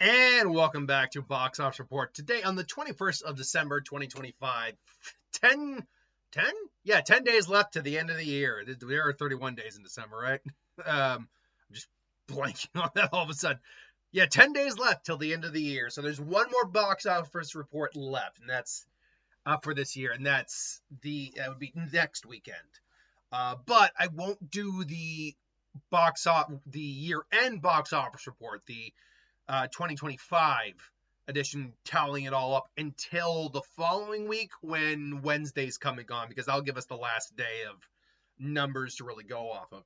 And welcome back to Box Office Report. Today on the 21st of December, 2025. 10, 10? Yeah, 10 days left to the end of the year. There are 31 days in December, right? I'm just blanking on that all of a sudden. Yeah, 10 days left till the end of the year. So there's one more box office report left, and that's for this year, and that would be next weekend. But I won't do the the year-end box office report, the 2025 edition, tallying it all up until the following week when Wednesday's coming on, because I'll give us the last day of numbers to really go off of.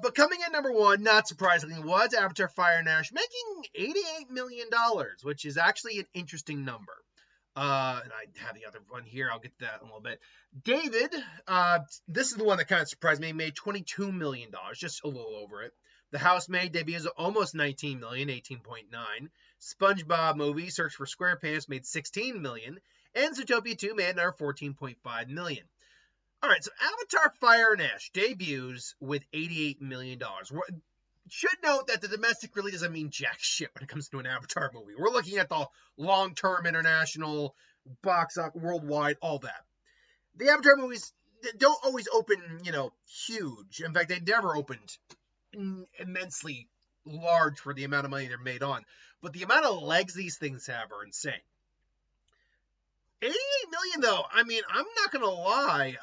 But coming in number one, not surprisingly, was Avatar Fire and Ash, making $88 million, which is actually an interesting number. And I have the other one here. I'll get to that in a little bit. David, this is the one that kind of surprised me, made $22 million, just a little over it. The Housemaid debuts almost $19 million, 18.9. SpongeBob Movie, Search for SquarePants, made $16 million. And Zootopia 2 made another $14.5 million. All right, so Avatar Fire and Ash debuts with $88 million. Should note that the domestic really doesn't mean jack shit when it comes to an Avatar movie. We're looking at the long-term international box office, worldwide, all that. The Avatar movies don't always open, huge. In fact, they never opened immensely large for the amount of money they're made on. But the amount of legs these things have are insane. 88 million, though, I mean, I'm not going to lie.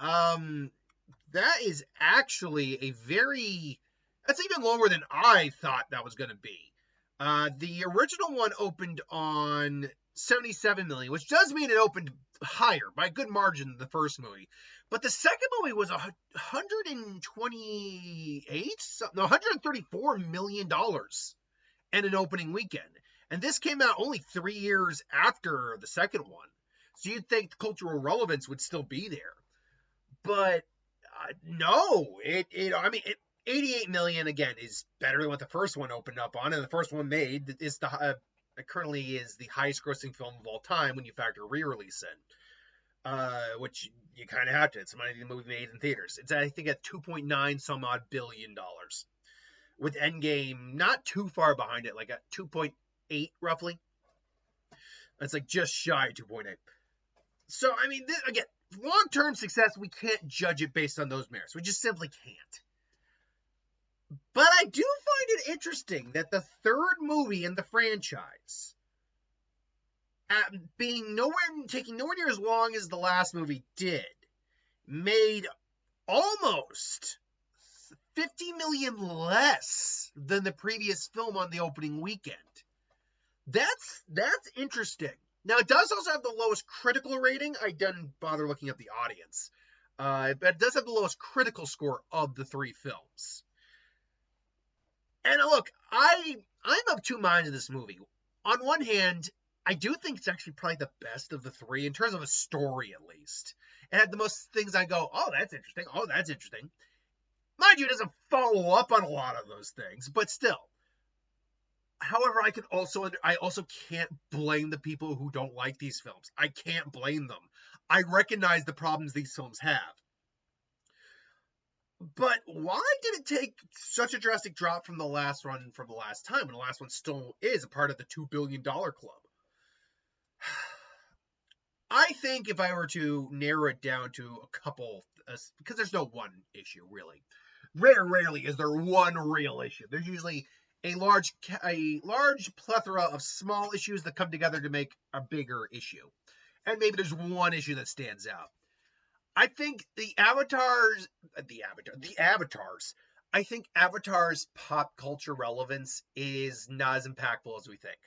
That is actually that's even lower than I thought that was going to be. The original one opened on 77 million, which does mean it opened higher by a good margin than the first movie. But the second movie was $134 million in an opening weekend. And this came out only 3 years after the second one. So you'd think the cultural relevance would still be there. But no, 88 million, again, is better than what the first one opened up on. And the first one made is currently is the highest grossing film of all time when you factor re-release in. Which you kind of have to. It's the money the movie made in theaters. It's, I think, at $2.9 some odd billion. With Endgame not too far behind it, like at 2.8 roughly. It's like just shy of 2.8. So, I mean, again, long-term success, we can't judge it based on those merits. We just simply can't. But I do find it interesting that the third movie in the franchise, taking nowhere near as long as the last movie did, made almost 50 million less than the previous film on the opening weekend. That's interesting. Now, it does also have the lowest critical rating. I didn't bother looking at the audience. But it does have the lowest critical score of the three films. And look, I'm of two minds of this movie. On one hand, I do think it's actually probably the best of the three, in terms of a story at least. It had the most things I go, oh, that's interesting. Oh, that's interesting. Mind you, it doesn't follow up on a lot of those things, but still. However, I also can't blame the people who don't like these films. I can't blame them. I recognize the problems these films have. But why did it take such a drastic drop from the last time, when the last one still is a part of the $2 billion club? I think if I were to narrow it down to a couple, because there's no one issue, really. Rarely is there one real issue. There's usually a large plethora of small issues that come together to make a bigger issue. And maybe there's one issue that stands out. I think Avatar's pop culture relevance is not as impactful as we think.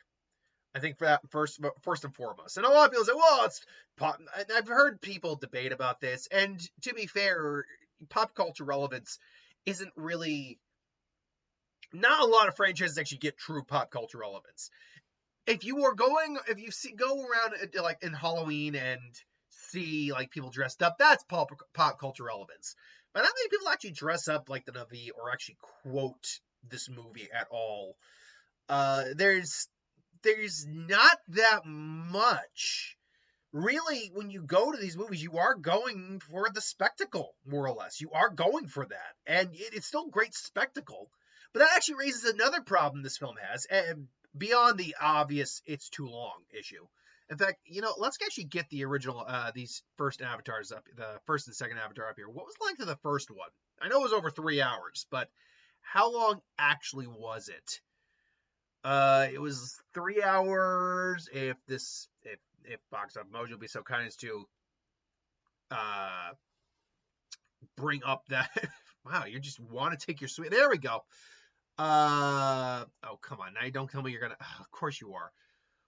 I think for that first and foremost. And a lot of people say, well, it's pop. And I've heard people debate about this. And to be fair, pop culture relevance isn't really... Not a lot of franchises actually get true pop culture relevance. If you go around like in Halloween and see like people dressed up, that's pop culture relevance. But not many people actually dress up like the Navi or actually quote this movie at all. There's not that much. Really, when you go to these movies, you are going for the spectacle, more or less. You are going for that. And it's still great spectacle. But that actually raises another problem this film has. And beyond the obvious it's too long issue. In fact, let's actually get the original these first avatars up, the first and second avatar up here. What was the length of the first one? I know it was over 3 hours, but how long actually was it? It was 3 hours. If Box Office Mojo would be so kind as to uh bring up that. Wow, you just want to take your sweet. There we go. Oh, come on. Now don't tell me you're gonna. Oh, of course you are.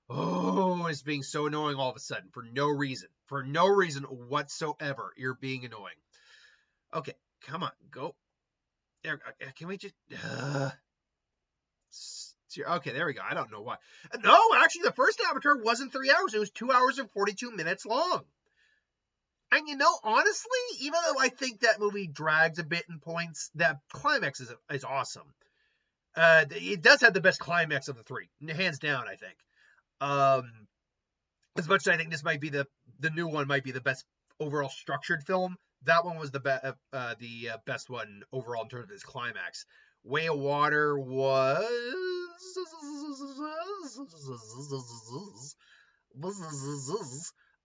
Oh, it's being so annoying all of a sudden for no reason. For no reason whatsoever. You're being annoying. Okay, come on, go. There. Can we just? Okay, there we go. I don't know why. No, actually, the first Avatar wasn't 3 hours. It was 2 hours and 42 minutes long. And honestly, even though I think that movie drags a bit in points, that climax is awesome. It does have the best climax of the three, hands down, I think. As much as I think this might be the new one might be the best overall structured film, that one was the best one overall in terms of its climax. Way of Water was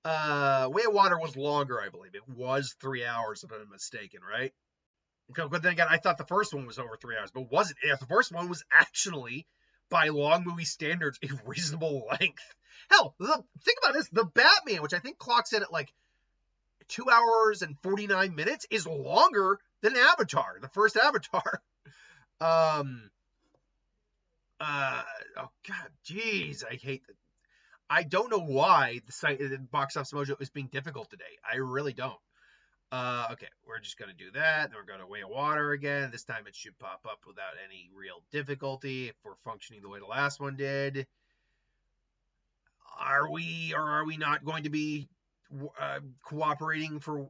Way of Water was longer, I believe. It was 3 hours, if I'm not mistaken, right? But then again, I thought the first one was over 3 hours, but it wasn't. The first one was actually, by long movie standards, a reasonable length. Hell, think about this. The Batman, which I think clocks in at like 2 hours and 49 minutes, is longer than Avatar, the first Avatar. Oh God, jeez, I hate that. I don't know why the Box Office Mojo is being difficult today. I really don't. Okay, we're just going to do that. Then we're going to Way of Water again. This time it should pop up without any real difficulty if we're functioning the way the last one did. Are we or are we not going to be cooperating for...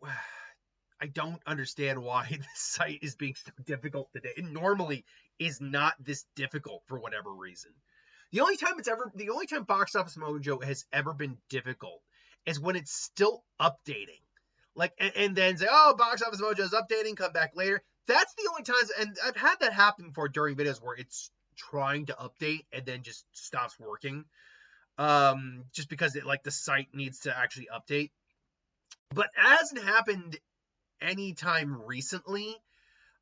I don't understand why the site is being so difficult today. It normally is not this difficult for whatever reason. The only time Box Office Mojo has ever been difficult is when it's still updating. Like, and then say, oh, Box Office Mojo is updating, come back later. That's the only times, and I've had that happen before during videos where it's trying to update and then just stops working. Just because the site needs to actually update. But it hasn't happened anytime recently.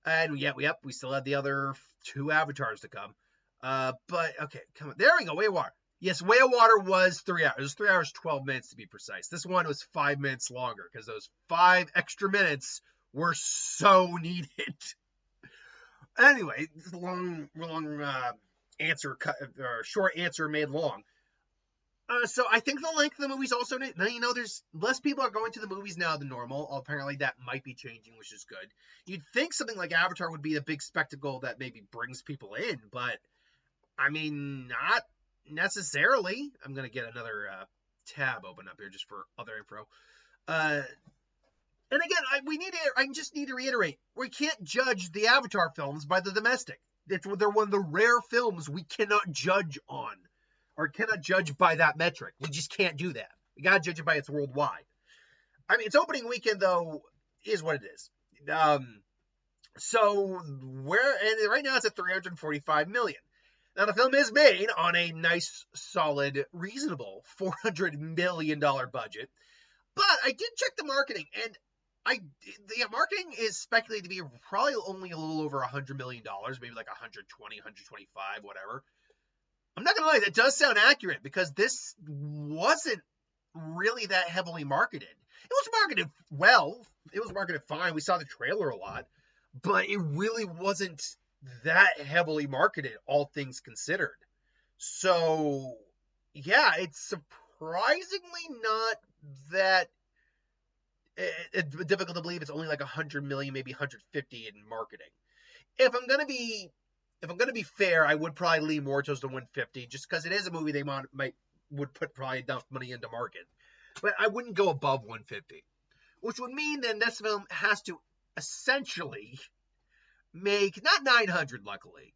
And yep, we still have the other 2 avatars to come. But okay, come on. There we go, Way of Water. Yes, Way of Water was 3 hours. It was 3 hours, 12 minutes to be precise. This one was 5 minutes longer because those 5 extra minutes were so needed. Anyway, long answer, short answer made long. So I think the length of the movies also, there's less people are going to the movies now than normal. Apparently that might be changing, which is good. You'd think something like Avatar would be a big spectacle that maybe brings people in, but I mein, not necessarily. I'm going to get another tab open up here just for other info. And again, I just need to reiterate, we can't judge the Avatar films by the domestic. They're one of the rare films we cannot judge on. Or cannot judge by that metric. We just can't do that. We gotta judge it by its worldwide. I mean, its opening weekend, though, is what it is. So, right now it's at $345 million. Now, the film is made on a nice, solid, reasonable $400 million budget. But I did check the marketing, and the marketing is speculated to be probably only a little over $100 million, maybe like 120, 125, whatever. I'm not going to lie, that does sound accurate because this wasn't really that heavily marketed. It was marketed well. It was marketed fine. We saw the trailer a lot, but it really wasn't that heavily marketed, all things considered. So, yeah, it's surprisingly not that difficult to believe it's only like 100 million, maybe 150 in marketing. If I'm going to be fair, I would probably lean more towards the 150, just because it is a movie they would put probably enough money into market. But I wouldn't go above 150, which would mean then this film has to essentially make, not 900 luckily,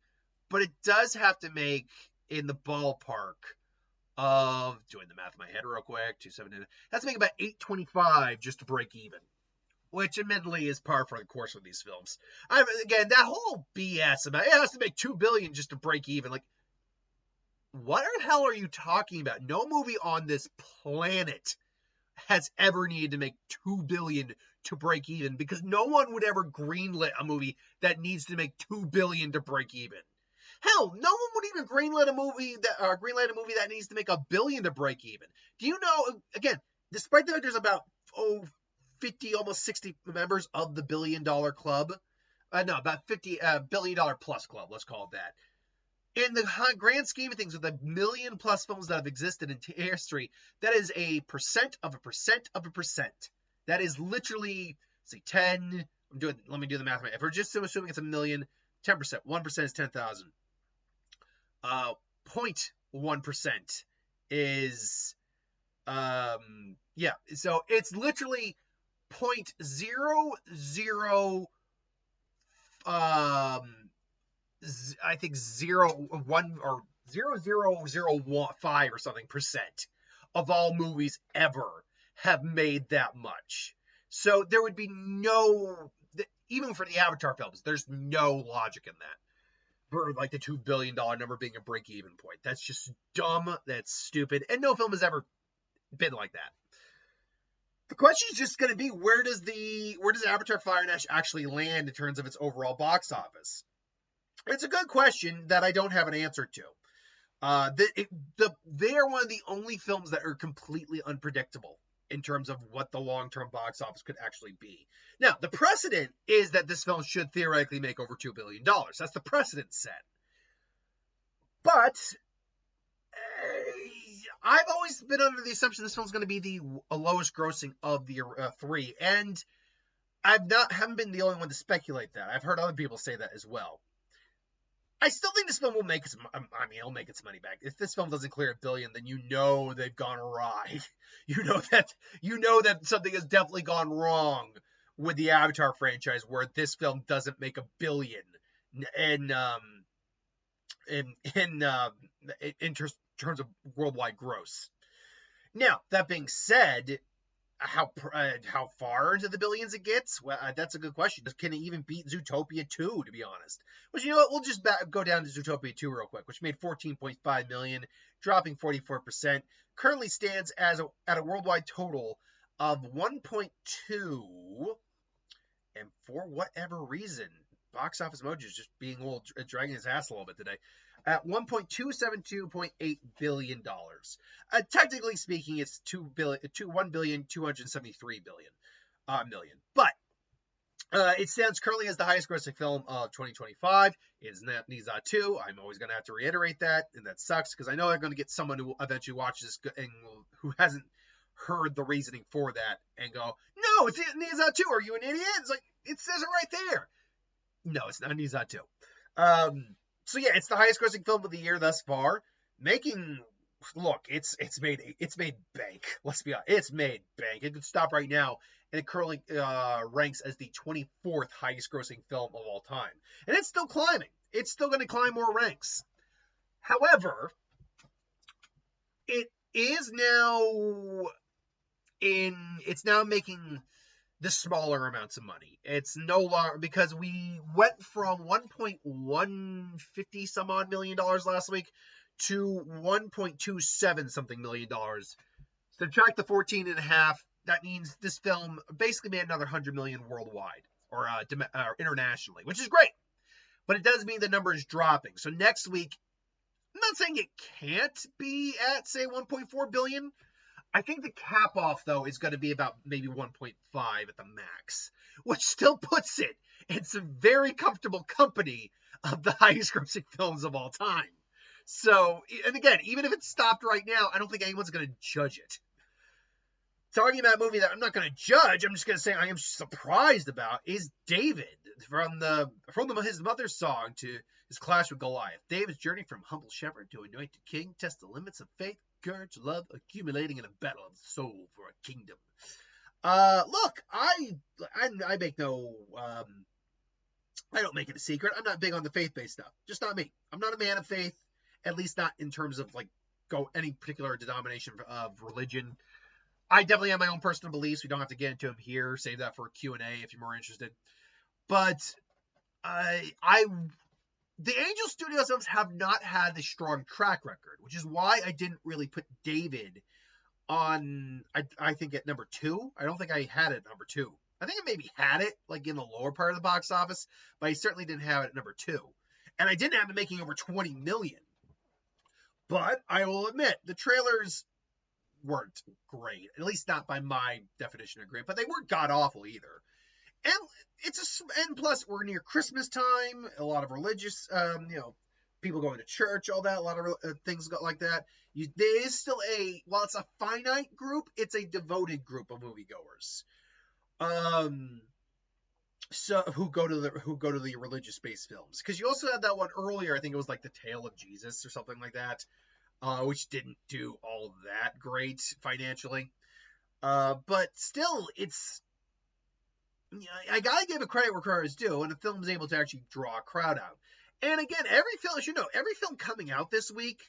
but it does have to make in the ballpark of, doing the math in my head real quick, 270, that's make about 825 just to break even. Which admittedly is par for the course with these films. Again, that whole BS about it has to make $2 billion just to break even. Like, what the hell are you talking about? No movie on this planet has ever needed to make $2 billion to break even, because no one would ever greenlit a movie that needs to make $2 billion to break even. Hell, no one would even greenlight a movie that needs to make $1 billion to break even. Do you know, again, despite the fact there's about 50, almost 60 members of the $1 billion club, about 50 $1 billion plus club, let's call it that. In the grand scheme of things, with 1 million plus films that have existed in history, that is a percent of a percent of a percent. That is literally, say, 10. Let me do the math. If we're just assuming it's 1 million, 10%. 1% is 10,000. 0.1% is, so it's literally 0.00, I think 0.1 or 0.0005 or something percent of all movies ever have made that much. So there would be no, even for the Avatar films, there's no logic in that. For like the $2 billion number being a break-even point. That's just dumb. That's stupid. And no film has ever been like that. The question is just going to be, where does Avatar Fire and Ash actually land in terms of its overall box office? It's a good question that I don't have an answer to. They are one of the only films that are completely unpredictable in terms of what the long-term box office could actually be. Now, the precedent is that this film should theoretically make over $2 billion. That's the precedent set. But I've always been under the assumption this film's going to be the lowest grossing of the three, and haven't been the only one to speculate that. I've heard other people say that as well. I still think this film will make it'll make its money back. If this film doesn't clear $1 billion, then you know they've gone awry. You know that something has definitely gone wrong with the Avatar franchise, where this film doesn't make $1 billion in terms of worldwide gross. Now, that being said, how far into the billions it gets? Well, that's a good question. Can it even beat Zootopia 2, to be honest? But you know what? We'll just go down to Zootopia 2 real quick, which made $14.5 million, dropping 44%. Currently stands at a worldwide total of 1.2. And for whatever reason, Box Office Mojo is just being dragging his ass a little bit today. At $1.272.8 billion. Technically speaking, it's $1,273 million. But it stands currently as the highest grossing film of 2025. It is not Niza 2. I'm always going to have to reiterate that, and that sucks, because I know I'm going to get someone who eventually watches this and who hasn't heard the reasoning for that and go, no, it's Niza 2. Are you an idiot? It's like, it says it right there. No, it's not Niza 2. So yeah, it's the highest grossing film of the year thus far. It's made bank. Let's be honest. It's made bank. It could stop right now, and it currently ranks as the 24th highest grossing film of all time. And it's still climbing. It's still going to climb more ranks. However, it's now making the smaller amounts of money. It's no longer, because we went from $1.150 some odd million last week to $1.27 something million. Subtract the 14.5, that means this film basically made another 100 million worldwide or internationally, which is great. But it does mean the number is dropping. So next week, I'm not saying it can't be at, say, 1.4 billion. I think the cap off, though, is going to be about maybe 1.5 at the max, which still puts it in some very comfortable company of the highest grossing films of all time. So, and again, even if it stopped right now, I don't think anyone's going to judge it. Talking about a movie that I'm not going to judge, I'm just going to say I am surprised about, is David, from his mother's song to his clash with Goliath. David's journey from humble shepherd to anointed king tests the limits of faith, courage, love, accumulating in a battle of the soul for a kingdom. Look, I make no, I don't make it a secret. I'm not big on the faith-based stuff. Just not me. I'm not a man of faith, at least not in terms of any particular denomination of religion. I definitely have my own personal beliefs. We don't have to get into them here. Save that for a Q&A if you're more interested. But the Angel Studios films have not had a strong track record, which is why I didn't really put David on, I think, at number 2. I don't think I had it at number 2. I think I maybe had it like in the lower part of the box office, but I certainly didn't have it at number 2. And I didn't have it making over 20 million. But I will admit, the trailers weren't great, at least not by my definition of great, but they weren't god awful either. And and plus we're near Christmas time, a lot of religious, people going to church, all that, a lot of things like that. There is still while it's a finite group, it's a devoted group of moviegoers. So who go to the religious based films, because you also had that one earlier, I think it was like The Tale of Jesus or something like that, which didn't do all that great financially, but still, it's, I gotta give it credit where credit is due, and the film is able to actually draw a crowd out. And again, every film coming out this week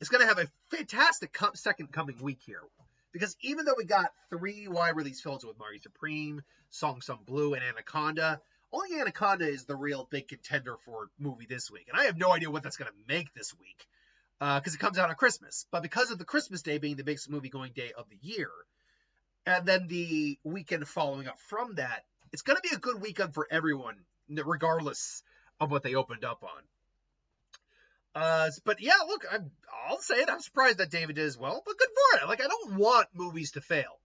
is going to have a fantastic second coming week here. Because even though we got 3 wide release films with Marty Supreme, Song Sung Blue, and Anaconda, only Anaconda is the real big contender for movie this week. And I have no idea what that's going to make this week, because it comes out on Christmas. But because of the Christmas day being the biggest movie going day of the year, and then the weekend following up from that, it's going to be a good weekend for everyone, regardless of what they opened up on. But yeah, look, I'll say it. I'm surprised that David did as well, but good for it. Like, I don't want movies to fail.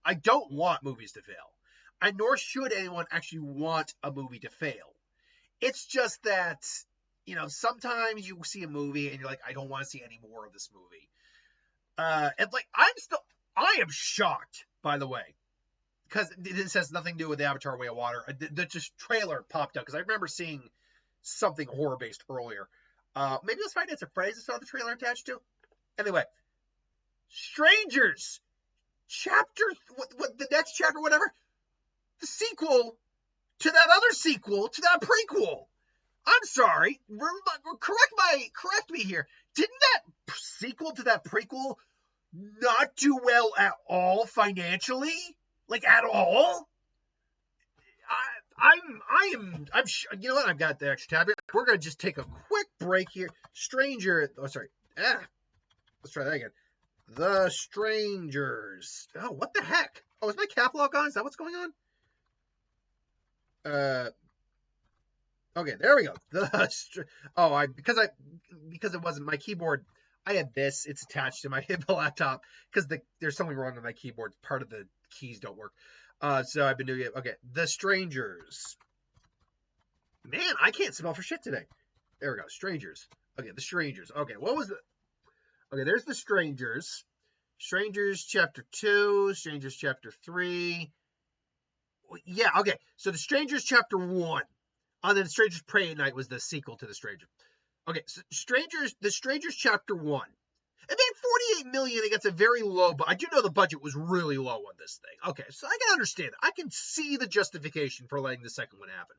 Nor should anyone actually want a movie to fail. It's just that, sometimes you see a movie and you're like, I don't want to see any more of this movie. And like, I am shocked, by the way, because this has nothing to do with Avatar: Way of Water. The just trailer popped up because I remember seeing something horror based earlier. Maybe it was Five Nights at Freddy's I saw the trailer attached to. Anyway, Strangers, chapter, what the next chapter, whatever, the sequel to that other sequel to that prequel. I'm sorry, correct me here. Didn't that sequel to that prequel not do well at all financially? Like, at all? I'm you know what? I've got the extra tab here. We're going to just take a quick break here. Let's try that again. The Strangers. Oh, what the heck? Oh, is my cap lock on? Is that what's going on? Okay, there we go. Because it wasn't my keyboard. I had this. It's attached to my laptop because there's something wrong with my keyboard. Part of the keys don't work. So I've been doing it. Okay, The Strangers. Man, I can't spell for shit today. There we go. Strangers. Okay, The Strangers. Okay, what was it? Okay, there's The Strangers. Strangers Chapter 2. Strangers Chapter 3. Yeah, okay. So The Strangers Chapter 1. And then Strangers Pray at Night was the sequel to The Strangers. Okay, so The Strangers Chapter 1. It made 48 million against a very low, but I do know the budget was really low on this thing. Okay, so I can understand. I can see the justification for letting the second one happen.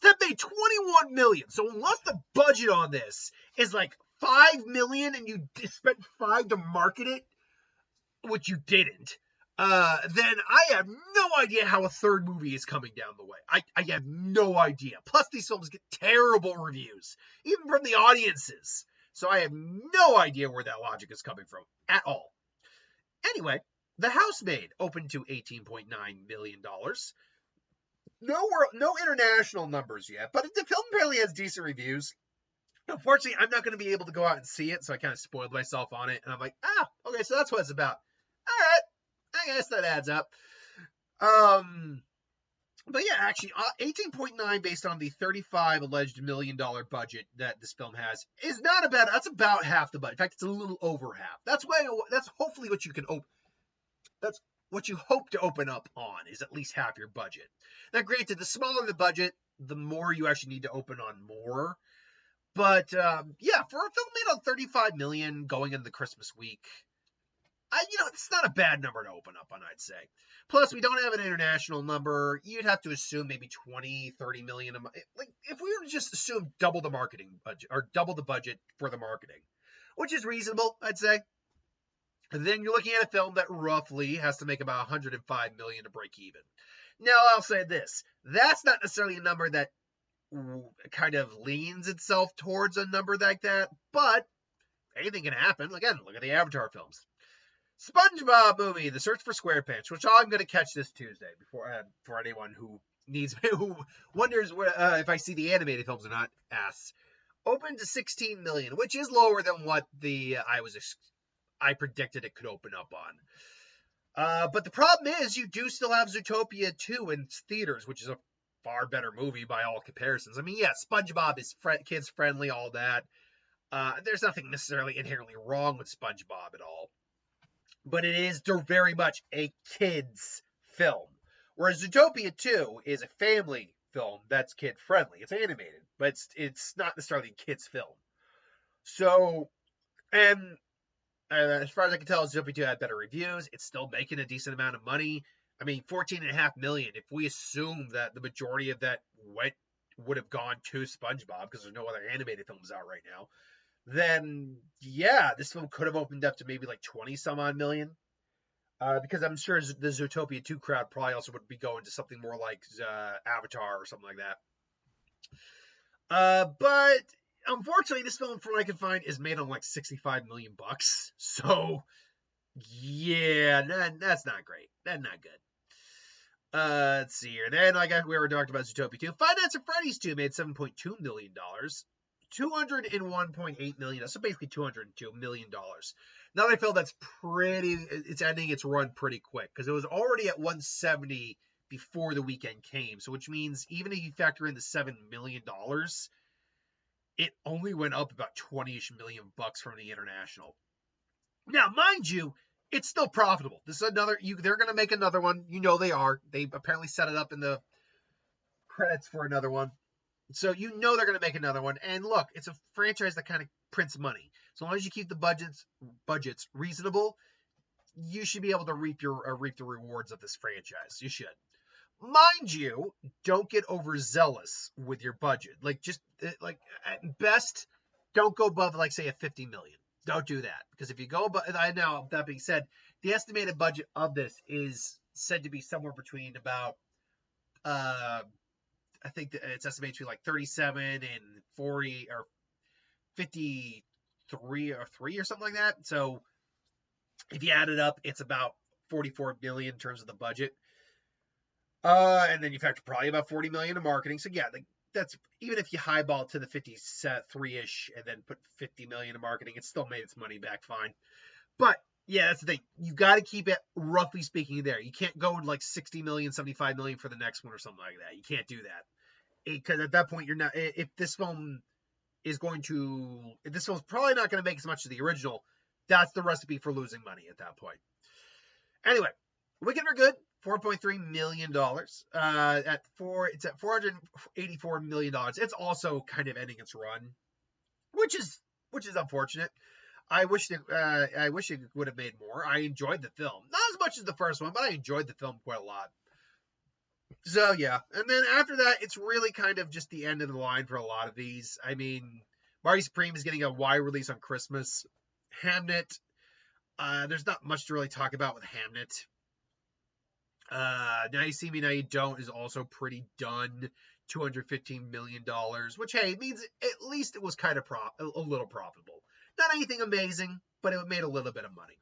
That made 21 million. So unless the budget on this is like 5 million and you spent 5 to market it, which you didn't, then I have no idea how a third movie is coming down the way. I have no idea. Plus, these films get terrible reviews, even from the audiences. So I have no idea where that logic is coming from at all. Anyway, The Housemaid opened to $18.9 million. No international numbers yet, but the film apparently has decent reviews. Unfortunately, I'm not going to be able to go out and see it, so I kind of spoiled myself on it. And I'm like, okay, so that's what it's about. All right, I guess that adds up. But yeah, actually, 18.9 based on the $35 alleged million budget that this film has is not about. That's about half the budget. In fact, it's a little over half. That's hopefully what you can open. That's what you hope to open up on, is at least half your budget. Now, granted, the smaller the budget, the more you actually need to open on more. But yeah, for a film made on 35 million going into the Christmas week, it's not a bad number to open up on, I'd say. Plus, we don't have an international number. You'd have to assume maybe 20, 30 million. Like, if we were to just assume double the marketing budget, or double the budget for the marketing, which is reasonable, I'd say. And then you're looking at a film that roughly has to make about 105 million to break even. Now, I'll say this. That's not necessarily a number that kind of leans itself towards a number like that, but anything can happen. Again, look at the Avatar films. SpongeBob movie, The Search for SquarePants, which I'm going to catch this Tuesday for anyone who who wonders if I see the animated films or not. Asks. Opened to 16 million, which is lower than what I predicted it could open up on. But the problem is you do still have Zootopia 2 in theaters, which is a far better movie by all comparisons. I mean, yeah, SpongeBob is kids friendly, all that. There's nothing necessarily inherently wrong with SpongeBob at all. But it is very much a kid's film. Whereas Zootopia 2 is a family film that's kid friendly. It's animated, but it's not necessarily a kid's film. So, and as far as I can tell, Zootopia 2 had better reviews. It's still making a decent amount of money. I mean, 14.5 million. If we assume that the majority of that would have gone to SpongeBob because there's no other animated films out right now, then yeah, this film could have opened up to maybe like 20 some odd million. Because I'm sure the Zootopia 2 crowd probably also would be going to something more like Avatar or something like that. But unfortunately, this film, from what I can find, is made on like 65 million bucks. So yeah, that's not great. That's not good. Let's see here. Then, like we already talked about Zootopia 2. Five Nights at Freddy's 2 made $7.2 million. $201.8 million. So basically $202 million. Now I feel that's it's ending its run pretty quick because it was already at 170 before the weekend came. So which means even if you factor in the $7 million, it only went up about 20-ish million bucks from the international. Now, mind you, it's still profitable. This is they're going to make another one. You know they are. They apparently set it up in the credits for another one. So you know they're going to make another one. And look, it's a franchise that kind of prints money. So long as you keep the budgets reasonable, you should be able to reap the rewards of this franchise. You should. Mind you, don't get overzealous with your budget. Like at best, don't go above like say a 50 million. Don't do that, because if you go above, now that being said, the estimated budget of this is said to be somewhere between about I think it's estimated to be like 37 and 40 or 53 or 3 or something like that. So if you add it up, it's about 44 million in terms of the budget. And then you factor probably about 40 million in marketing. So yeah, that's even if you highball to the 53-ish and then put 50 million in marketing, it still made its money back fine. But yeah, that's the thing. You got to keep it, roughly speaking, there. You can't go in like 60 million, 75 million for the next one or something like that. You can't do that. Because at that point, you're not. If this film's probably not going to make as much as the original, that's the recipe for losing money at that point. Anyway, Wicked for Good, $4.3 million. It's at $484 million. It's also kind of ending its run, which is unfortunate. I wish it would have made more. I enjoyed the film, not as much as the first one, but I enjoyed the film quite a lot. So yeah, and then after that, it's really kind of just the end of the line for a lot of these. I mean, Marty Supreme is getting a wide release on Christmas. Hamnet, there's not much to really talk about with Hamnet. Now You See Me, Now You Don't is also pretty done. $215 million, which, hey, means at least it was kind of a little profitable. Not anything amazing, but it made a little bit of money.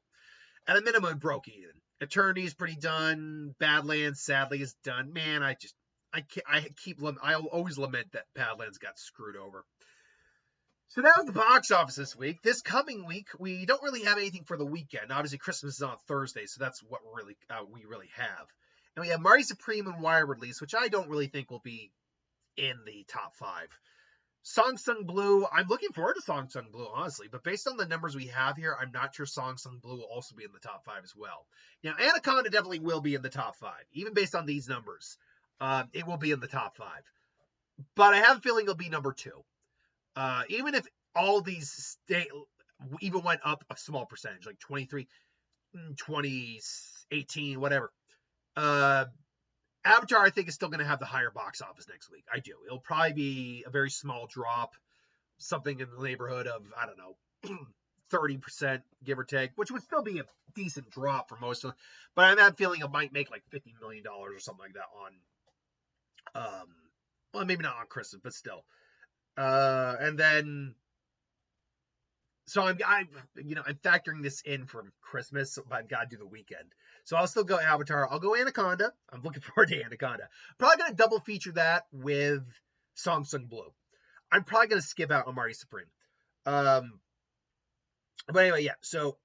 At a minimum, it broke even. Eternity is pretty done. Badlands, sadly, is done. Man, I always lament that Badlands got screwed over. So that was the box office this week. This coming week, we don't really have anything for the weekend. Obviously, Christmas is on Thursday, so that's what we really have. And we have Marty Supreme and Wire release, which I don't really think will be in the top 5. Song Sung Blue, I'm looking forward to Song Sung Blue, honestly, but based on the numbers we have here, I'm not sure Song Sung Blue will also be in the top 5 as well. Now, Anaconda definitely will be in the top 5, even based on these numbers. It will be in the top 5. But I have a feeling it'll be number 2. Even if all these even went up a small percentage, like 23, 20, 18, whatever. Avatar, I think, is still going to have the higher box office next week. I do. It'll probably be a very small drop, something in the neighborhood of, I don't know, 30%, give or take, which would still be a decent drop for most of them. But I have that feeling it might make like $50 million or something like that Well, maybe not on Christmas, but still. And then, so I'm factoring this in from Christmas, but I've got to do the weekend. So I'll still go Avatar. I'll go Anaconda. I'm looking forward to Anaconda. Probably gonna double feature that with Song Sung Blue. I'm probably gonna skip out on Marty Supreme. Um, but anyway, yeah. So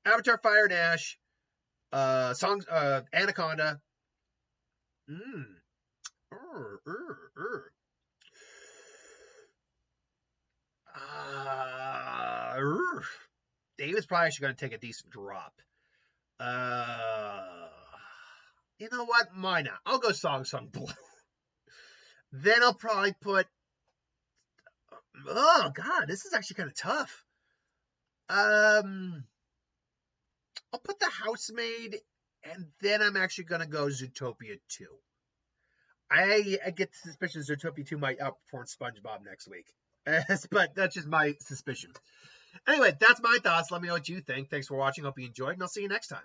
Avatar, Fire and Ash, Anaconda. Mm. Er, er, er. David's probably actually going to take a decent drop. You know what? Why not? I'll go Song Sung Blue. Then I'll probably put. Oh God, this is actually kind of tough. I'll put The Housemaid, and then I'm actually going to go Zootopia 2. I get the suspicion Zootopia 2 might outperform SpongeBob next week. But that's just my suspicion. Anyway, that's my thoughts. Let me know what you think. Thanks for watching. Hope you enjoyed, and I'll see you next time.